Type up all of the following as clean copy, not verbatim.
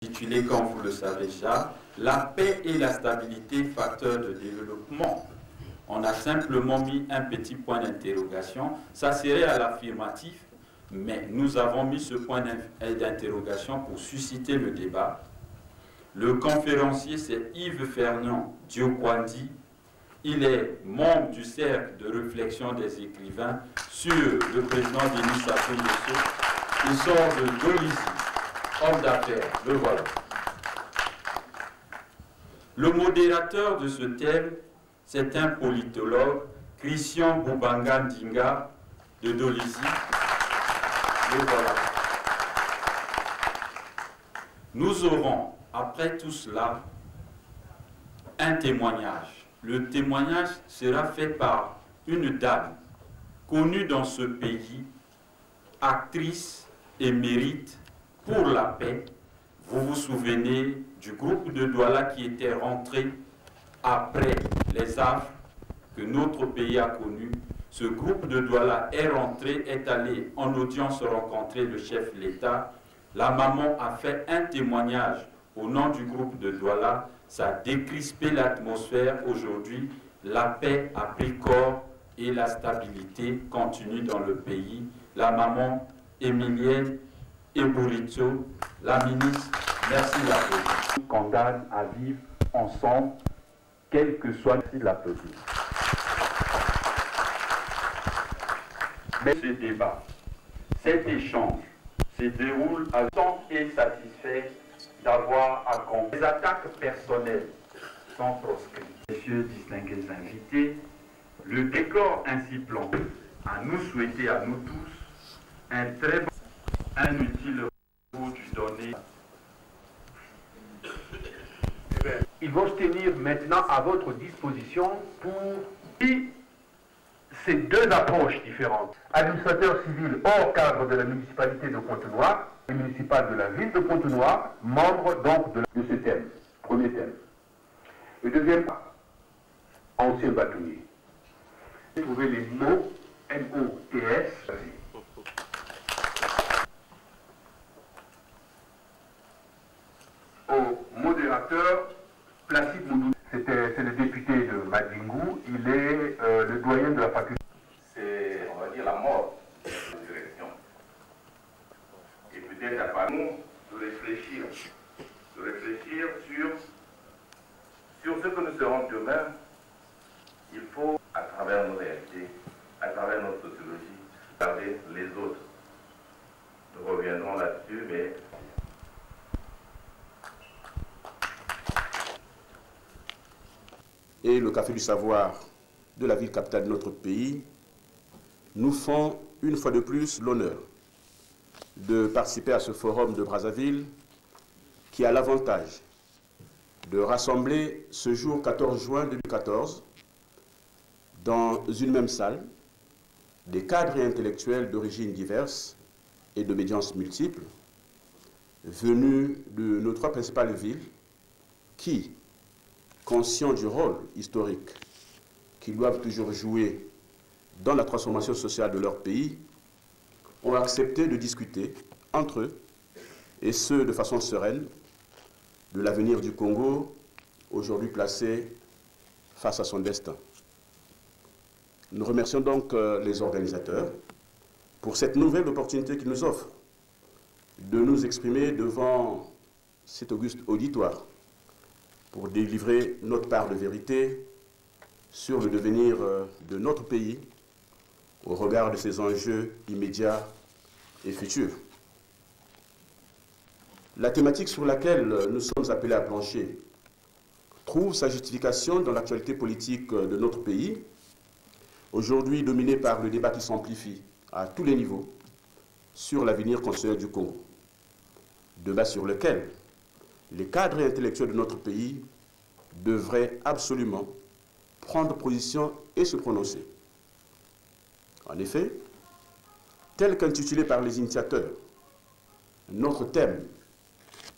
Intitulé, comme vous le savez déjà, la paix et la stabilité, facteurs de développement. On a simplement mis un petit point d'interrogation. Ça serait à l'affirmatif, mais nous avons mis ce point d'interrogation pour susciter le débat. Le conférencier, c'est Yves Fernand Diokwandi. Il est membre du cercle de réflexion des écrivains sur le président Denis Sassou Nguesso. Il sort de Dolisie. Homme d'affaires, le voilà. Le modérateur de ce thème, c'est un politologue, Christian Boubanga Ndinga, de Dolisie. Le voilà. Nous aurons, après tout cela, un témoignage. Le témoignage sera fait par une dame connue dans ce pays, actrice émérite, pour la paix. Vous vous souvenez du groupe de Douala qui était rentré après les affres que notre pays a connues. Ce groupe de Douala est rentré, est allé en audience rencontrer le chef de l'État. La maman a fait un témoignage au nom du groupe de Douala. Ça a décrispé l'atmosphère. Aujourd'hui, la paix a pris corps et la stabilité continue dans le pays. La maman Emilienne et Bouritzio, la ministre, merci de l'applaudir. Condamne à vivre ensemble, quel que soit le l'applaudir. Mais ce débat, cet échange se déroule à temps et satisfait d'avoir accompli. Les attaques personnelles sont proscrites. Messieurs distingués invités, le décor ainsi planté, à nous souhaiter à nous tous un très bon, un utile repos du donné. Ils vont se tenir maintenant à votre disposition pour ces deux approches différentes. Administrateur civil hors cadre de la municipalité de Pointe-Noire et municipal de la ville de Pointe-Noire, membre donc de ce thème, premier thème. Le deuxième, ancien bâtonnier. Vous trouvez les mots M-O-T-S. Au modérateur, Placide Moudou. C'est le député de Madingou, il est le doyen de la faculté. C'est, on va dire, la mort de la direction. Et peut-être à nous de réfléchir sur ce que nous serons demain. Il faut, à travers nos réalités, à travers notre sociologie, regarder les autres. Nous reviendrons là-dessus, mais et le Café du Savoir de la ville capitale de notre pays nous font une fois de plus l'honneur de participer à ce forum de Brazzaville qui a l'avantage de rassembler ce jour 14 juin 2014 dans une même salle des cadres et intellectuels d'origines diverses et d'obédiences multiples venus de nos trois principales villes qui, conscients du rôle historique qu'ils doivent toujours jouer dans la transformation sociale de leur pays, ont accepté de discuter entre eux, et ce de façon sereine, de l'avenir du Congo, aujourd'hui placé face à son destin. Nous remercions donc les organisateurs pour cette nouvelle opportunité qu'ils nous offrent de nous exprimer devant cet auguste auditoire pour délivrer notre part de vérité sur le devenir de notre pays au regard de ses enjeux immédiats et futurs. La thématique sur laquelle nous sommes appelés à plancher trouve sa justification dans l'actualité politique de notre pays, aujourd'hui dominée par le débat qui s'amplifie à tous les niveaux sur l'avenir constitutionnel du Congo. Débat sur lequel les cadres intellectuels de notre pays devraient absolument prendre position et se prononcer. En effet, tel qu'intitulé par les initiateurs, notre thème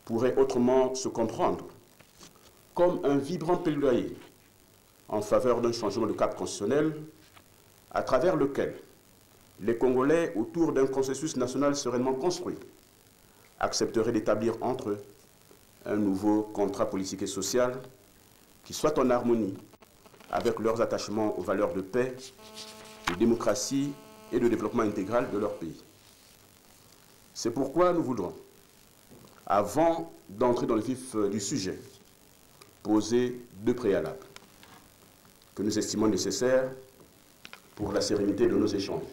pourrait autrement se comprendre comme un vibrant plaidoyer en faveur d'un changement de cap constitutionnel à travers lequel les Congolais, autour d'un consensus national sereinement construit, accepteraient d'établir entre eux un nouveau contrat politique et social qui soit en harmonie avec leurs attachements aux valeurs de paix, de démocratie et de développement intégral de leur pays. C'est pourquoi nous voudrons, avant d'entrer dans le vif du sujet, poser deux préalables que nous estimons nécessaires pour la sérénité de nos échanges.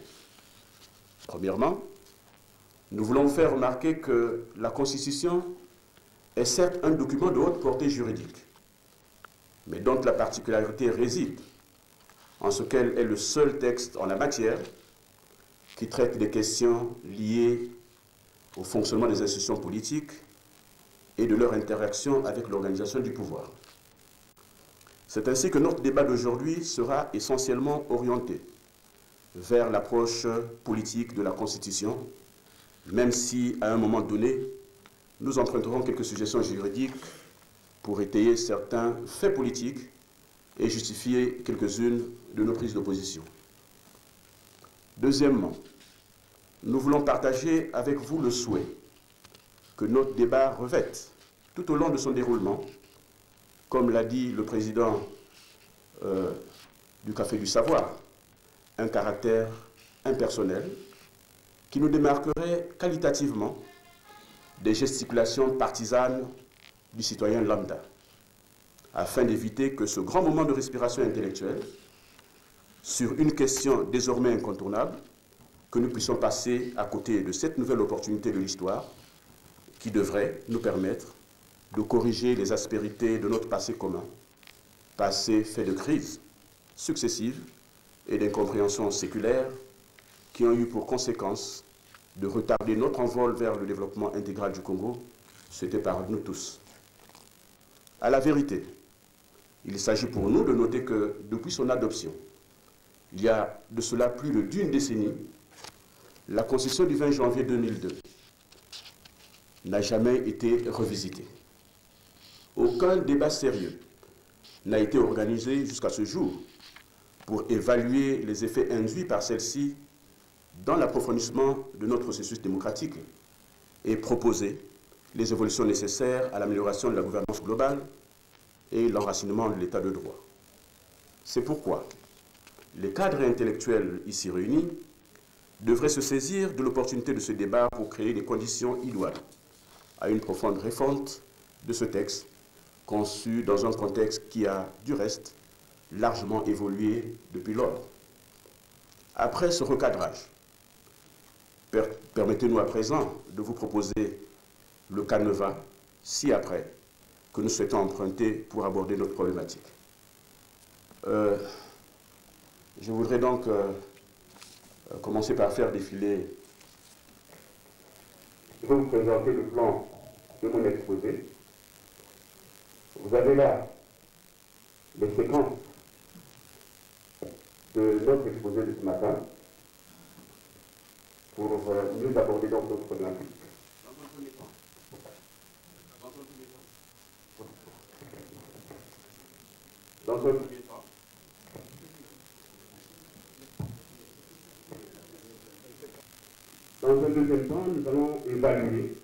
Premièrement, nous voulons vous faire remarquer que la Constitution est certes un document de haute portée juridique, mais dont la particularité réside en ce qu'elle est le seul texte en la matière qui traite des questions liées au fonctionnement des institutions politiques et de leur interaction avec l'organisation du pouvoir. C'est ainsi que notre débat d'aujourd'hui sera essentiellement orienté vers l'approche politique de la Constitution, même si, à un moment donné, nous emprunterons quelques suggestions juridiques pour étayer certains faits politiques et justifier quelques-unes de nos prises d'opposition. Deuxièmement, nous voulons partager avec vous le souhait que notre débat revête, tout au long de son déroulement, comme l'a dit le président du Café du Savoir, un caractère impersonnel qui nous démarquerait qualitativement des gesticulations partisanes du citoyen lambda, afin d'éviter que ce grand moment de respiration intellectuelle sur une question désormais incontournable, que nous puissions passer à côté de cette nouvelle opportunité de l'histoire qui devrait nous permettre de corriger les aspérités de notre passé commun, passé fait de crises successives et d'incompréhensions séculaires qui ont eu pour conséquence de retarder notre envol vers le développement intégral du Congo, c'était par nous tous. À la vérité, il s'agit pour nous de noter que depuis son adoption, il y a de cela plus d'une décennie, la Constitution du 20 janvier 2002 n'a jamais été revisitée. Aucun débat sérieux n'a été organisé jusqu'à ce jour pour évaluer les effets induits par celle-ci dans l'approfondissement de notre processus démocratique et proposer les évolutions nécessaires à l'amélioration de la gouvernance globale et l'enracinement de l'état de droit. C'est pourquoi les cadres intellectuels ici réunis devraient se saisir de l'opportunité de ce débat pour créer des conditions idoines à une profonde refonte de ce texte conçu dans un contexte qui a, du reste, largement évolué depuis lors. Après ce recadrage, permettez-nous à présent de vous proposer le canevas ci-après que nous souhaitons emprunter pour aborder notre problématique. Je voudrais donc commencer par faire défiler. Je vais vous présenter le plan de mon exposé. Vous avez là les séquences de notre exposé de ce matin pour mieux aborder donc notre problématique. Dans un deuxième temps, nous allons évaluer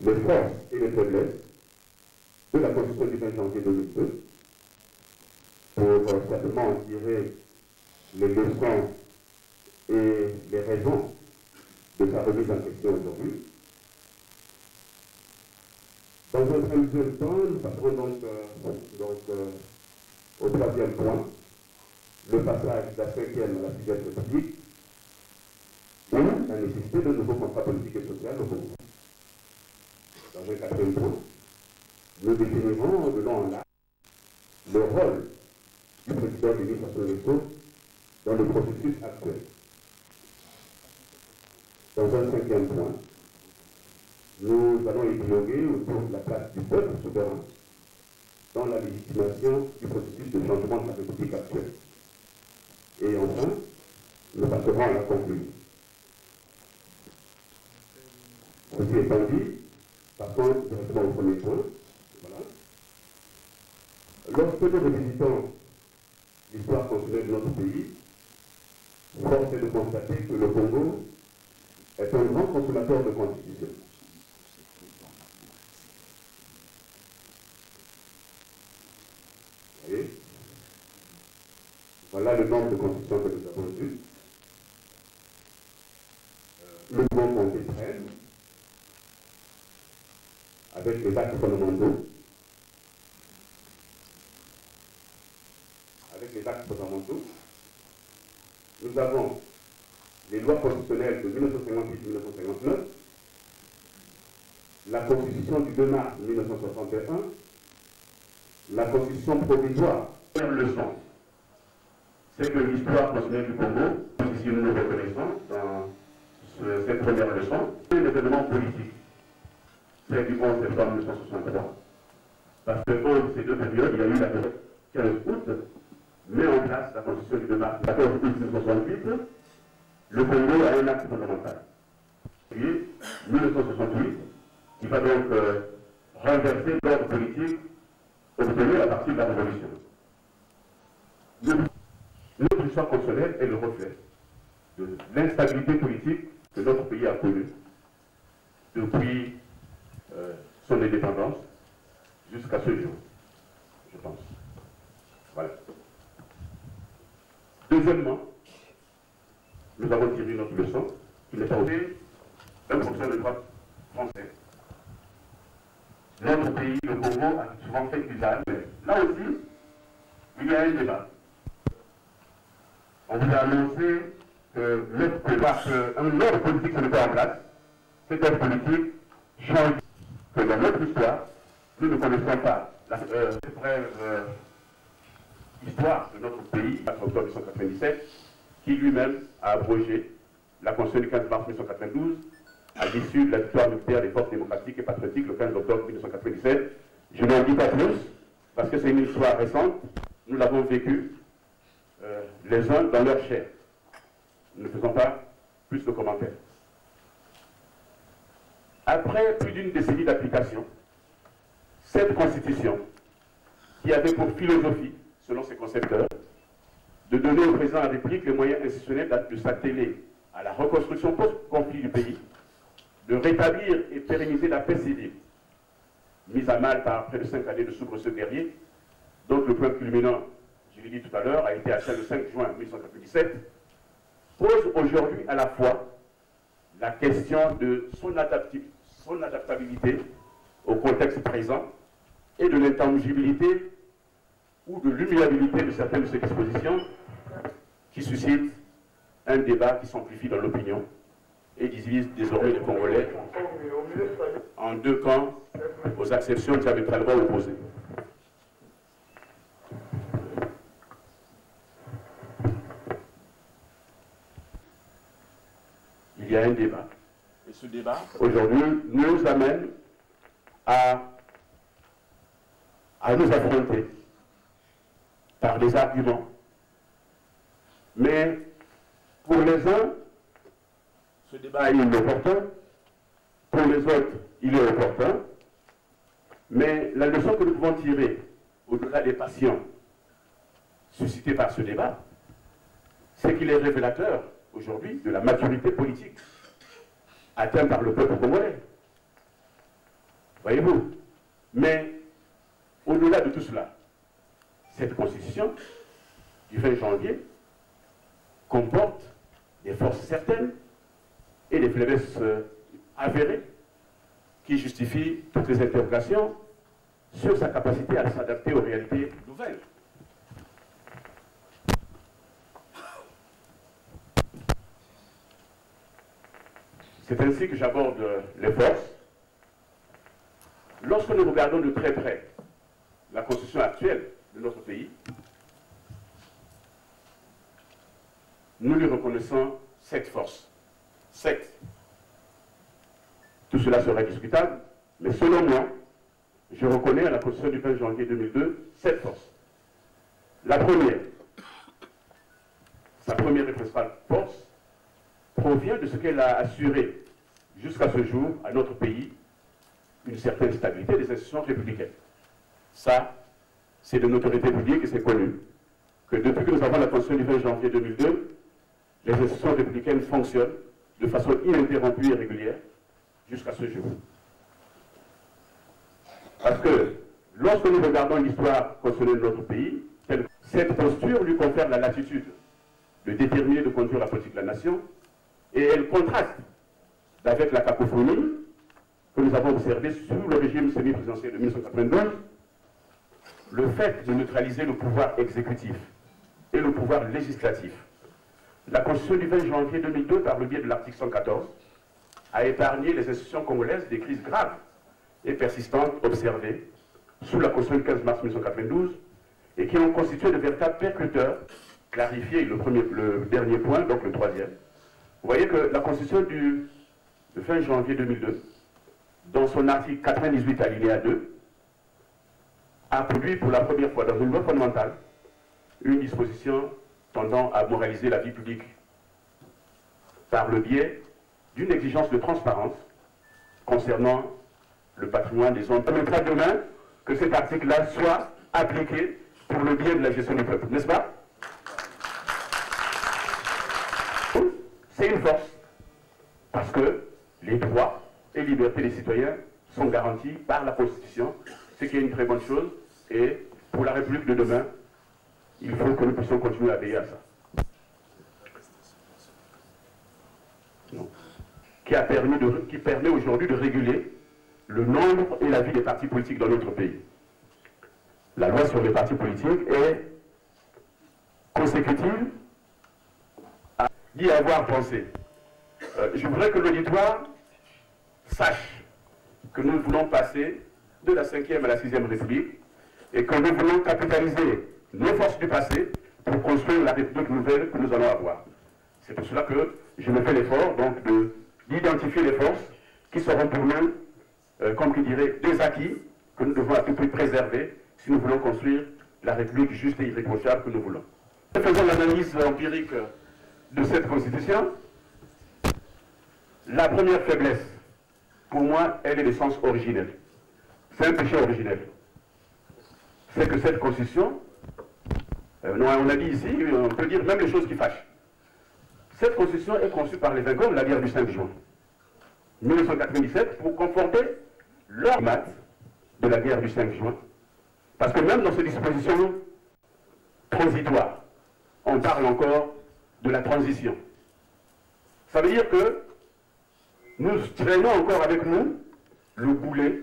les forces et les faiblesses de la Constitution du 20 janvier 2002 pour certainement tirer les leçons et les raisons de sa remise en question aujourd'hui. Dans un deuxième temps, nous passerons donc au troisième point, le passage de la 5e à la 6e République, ou la nécessité de nouveaux contrats politiques et sociaux au Congo. Dans un quatrième point, nous définirons de long en large le rôle du président Denis Sassou Nguesso dans le processus actuel. Dans un cinquième point, nous allons épiloguer autour de la place du peuple souverain dans la légitimation du processus de changement de la République actuelle. Et enfin, nous passerons à la conclusion. Ceci étant dit, passons directement au premier point. Voilà. Lorsque nous revisitons l'histoire constitutionnelle de notre pays, force est de constater que le Congo est un grand consommateur de constitutions. Vous voyez? Voilà le nombre de constitutions que nous avons eues. Nous pouvons compter 13 avec les actes fondamentaux. Avec les actes fondamentaux, nous avons les lois constitutionnelles de 1958-1959, la Constitution du 2 mars 1961, la Constitution provisoire. La première leçon, c'est que l'histoire constitutionnelle du Congo, si nous le reconnaissons dans cette première leçon, c'est un événement politique, celle du 11 septembre 1963. Parce que entre ces deux périodes, il y a eu la période 15 août, met en place la Constitution du 2 mars 14 août 1968, le Congo a un acte fondamental. Puis, 1968, qui va donc renverser l'ordre politique obtenu à partir de la Révolution. Notre histoire constitutionnelle est le reflet de l'instabilité politique que notre pays a connue depuis son indépendance jusqu'à ce jour, je pense. Voilà. Deuxièmement, nous avons tiré notre leçon, qui n'est pas aussi un fonctionnaire de droit français. Notre pays, le Congo, a souvent fait usage, mais là aussi, il y a un débat. On vous a annoncé que un ordre politique se mettait en place. Cet ordre politique change que dans notre histoire, nous ne connaissons pas la vraie histoire de notre pays, en octobre 1997, qui lui-même a abrogé la Constitution du 15 mars 1992 à l'issue de la victoire militaire des forces démocratiques et patriotiques le 15 octobre 1997. Je n'en dis pas plus, parce que c'est une histoire récente. Nous l'avons vécue, les uns dans leur chair. Nous ne faisons pas plus de commentaires. Après plus d'une décennie d'application, cette Constitution, qui avait pour philosophie, selon ses concepteurs, de donner au président de la République les moyens institutionnels de s'atteler à la reconstruction post-conflit du pays, de rétablir et pérenniser la paix civile, mise à mal par près de 5 années de soubresauts guerriers, dont le point culminant, je l'ai dit tout à l'heure, a été atteint le 5 juin 1997, pose aujourd'hui à la fois la question de son adaptabilité au contexte présent et de l'intangibilité ou de l'humiliabilité de certaines de ses dispositions qui suscitent un débat qui s'amplifie dans l'opinion et divise désormais les Congolais en deux camps aux acceptions diamétralement opposées. Il y a un débat. Et ce débat, aujourd'hui, nous amène à nous affronter par des arguments. Mais pour les uns, ce débat est inopportun. Pour les autres, il est opportun. Mais la leçon que nous pouvons tirer, au-delà des passions suscitées par ce débat, c'est qu'il est révélateur, aujourd'hui, de la maturité politique atteinte par le peuple congolais. Voyez-vous? Mais, au-delà de tout cela, cette constitution du 20 janvier comporte des forces certaines et des faiblesses avérées qui justifient toutes les interrogations sur sa capacité à s'adapter aux réalités nouvelles. C'est ainsi que j'aborde les forces. Lorsque nous regardons de très près la constitution actuelle de notre pays, nous lui reconnaissons 7 forces. 7. Tout cela serait discutable, mais selon moi, je reconnais à la Constitution du 20 janvier 2002 7 forces. La première, sa première et principale force, provient de ce qu'elle a assuré jusqu'à ce jour à notre pays une certaine stabilité des institutions républicaines. Ça, c'est de notoriété publique et c'est connu que depuis que nous avons la Constitution du 20 janvier 2002, les institutions républicaines fonctionnent de façon ininterrompue et régulière jusqu'à ce jour. Parce que Lorsque nous regardons l'histoire constitutionnelle de notre pays, cette posture lui confère la latitude de déterminer, de conduire la politique de la nation, et elle contraste avec la cacophonie que nous avons observée sous le régime semi-présidentiel de 1992, le fait de neutraliser le pouvoir exécutif et le pouvoir législatif. La Constitution du 20 janvier 2002, par le biais de l'article 114, a épargné les institutions congolaises des crises graves et persistantes observées sous la Constitution du 15 mars 1992 et qui ont constitué de véritables percuteurs, clarifié le dernier point, donc le troisième. Vous voyez que la Constitution du 20 janvier 2002, dans son article 98 alinéa 2, a produit pour la première fois dans une loi fondamentale une disposition tendant à moraliser la vie publique par le biais d'une exigence de transparence concernant le patrimoine des hommes. On permettra demain que cet article-là soit appliqué pour le bien de la gestion du peuple, n'est-ce pas? C'est une force, parce que les droits et libertés des citoyens sont garantis par la Constitution, ce qui est une très bonne chose, et pour la République de demain, il faut que nous puissions continuer à veiller à ça. Qui permet aujourd'hui de réguler le nombre et la vie des partis politiques dans notre pays. La loi sur les partis politiques est consécutive à y avoir pensé. Je voudrais que l'auditoire sache que nous voulons passer de la 5e à la 6e République et que nous voulons capitaliser nos forces du passé pour construire la République nouvelle que nous allons avoir. C'est pour cela que je me fais l'effort donc d'identifier les forces qui seront pour nous, comme qui dirait, des acquis que nous devons à tout prix préserver si nous voulons construire la République juste et irréprochable que nous voulons. Faisons l'analyse empirique de cette Constitution. La première faiblesse, pour moi, elle est l'essence originelle. C'est un péché originel. C'est que cette Constitution, on a dit ici, on peut dire même les choses qui fâchent. Cette Constitution est conçue par les vainqueurs de la guerre du 5 juin 1997 pour conforter leur mat de la guerre du 5 juin. Parce que même dans ces dispositions transitoires, on parle encore de la transition. Ça veut dire que nous traînons encore avec nous le boulet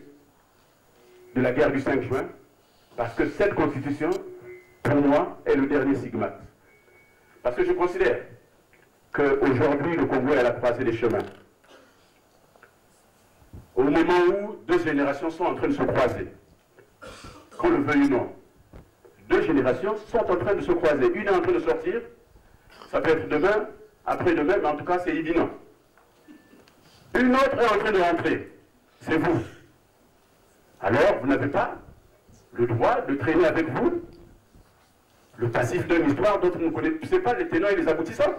de la guerre du 5 juin, parce que cette Constitution, pour moi, est le dernier stigmate. Parce que je considère qu'aujourd'hui, le Congo est à la croisée des chemins. Au moment où deux générations sont en train de se croiser, qu'on le veuille ou non, deux générations sont en train de se croiser. Une est en train de sortir, ça peut être demain, après-demain, mais en tout cas c'est imminent. Une autre est en train de rentrer, c'est vous. Alors, vous n'avez pas le droit de traîner avec vous le passif d'une histoire dont vous ne connaissez pas les tenants et les aboutissants.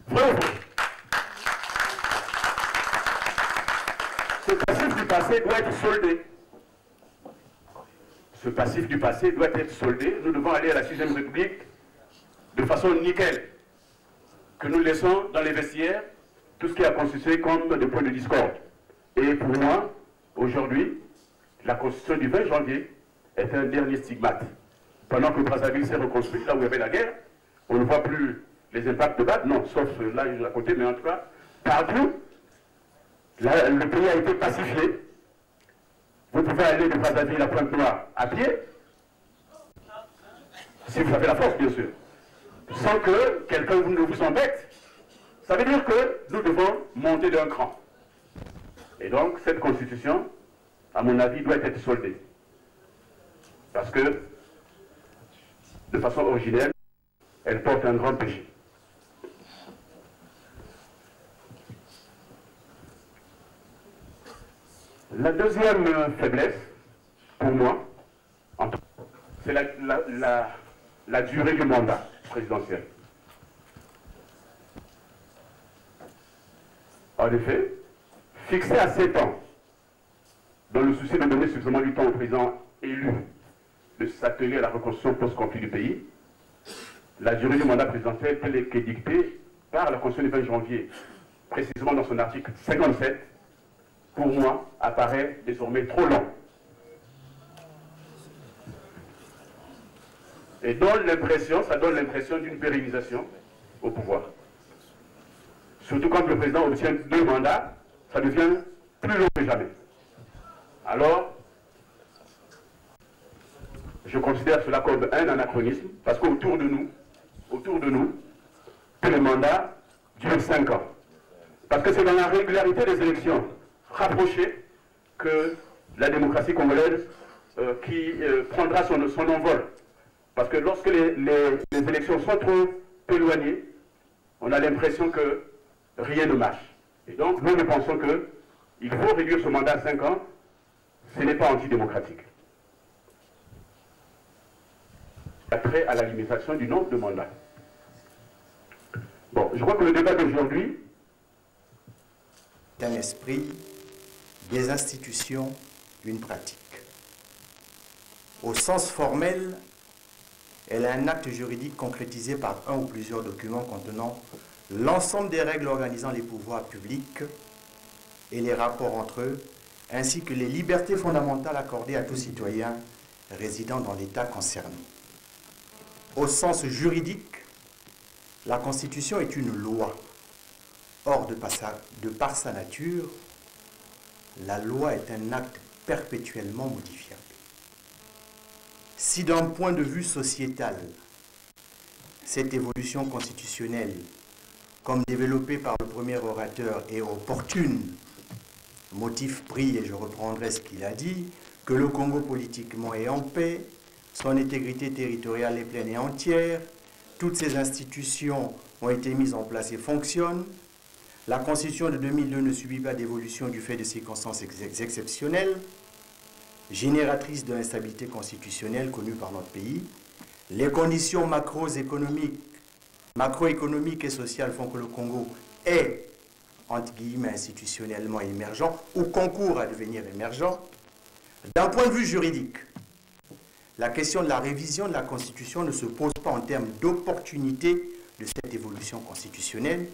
Vrai ou faux? Ce passif du passé doit être soldé. Ce passif du passé doit être soldé. Nous devons aller à la 6e République de façon nickel. Que nous laissons dans les vestiaires tout ce qui a constitué comme des points de discorde. Et pour moi, aujourd'hui, la Constitution du 20 janvier est un dernier stigmate. Pendant que Brazzaville s'est reconstruit, là où il y avait la guerre, on ne voit plus les impacts de BAD, non, sauf là à côté, mais en tout cas, partout, là, le pays a été pacifié. Vous pouvez aller de Brazzaville à Pointe-Noire à pied, si vous avez la force, bien sûr, sans que quelqu'un ne vous embête. Ça veut dire que nous devons monter d'un cran. Et donc, cette Constitution, à mon avis, doit être soldée. Parce que, de façon originelle, elle porte un grand péché. La deuxième faiblesse, pour moi, c'est la durée du mandat présidentiel. En effet, fixé à 7 ans, dans le souci de donner suffisamment du temps au président élu de s'atteler à la reconstruction post-conflit du pays, la durée du mandat présidentiel telle qu'est dictée par la Constitution du 20 janvier, précisément dans son article 57, pour moi, apparaît désormais trop long. et ça donne l'impression d'une pérennisation au pouvoir. Surtout quand le président obtient 2 mandats, ça devient plus long que jamais. Alors, je considère cela comme un anachronisme, parce qu'autour de nous, tous les mandats durent 5 ans. Parce que c'est dans la régularité des élections rapprochées que la démocratie congolaise qui prendra son envol. Parce que lorsque les élections sont trop éloignées, on a l'impression que rien ne marche. Et donc, nous pensons qu'il faut réduire ce mandat à 5 ans. Ce n'est pas antidémocratique. Après, à la limitation du nombre de mandats. Bon, je crois que le débat d'aujourd'hui est un esprit des institutions d'une pratique. Au sens formel, elle est un acte juridique concrétisé par un ou plusieurs documents contenant l'ensemble des règles organisant les pouvoirs publics et les rapports entre eux, ainsi que les libertés fondamentales accordées à tout citoyen résidant dans l'État concerné. Au sens juridique, la Constitution est une loi. Or, de par sa nature, la loi est un acte perpétuellement modifiable. Si d'un point de vue sociétal, cette évolution constitutionnelle, comme développée par le premier orateur, est opportune, motif pris, et je reprendrai ce qu'il a dit, que le Congo politiquement est en paix, son intégrité territoriale est pleine et entière, toutes ces institutions ont été mises en place et fonctionnent, la Constitution de 2002 ne subit pas d'évolution du fait de circonstances exceptionnelles, génératrices de l'instabilité constitutionnelle connue par notre pays. Les conditions macroéconomiques et sociales font que le Congo est, entre guillemets, institutionnellement émergent ou concourt à devenir émergent. D'un point de vue juridique, la question de la révision de la Constitution ne se pose pas en termes d'opportunité de cette évolution constitutionnelle,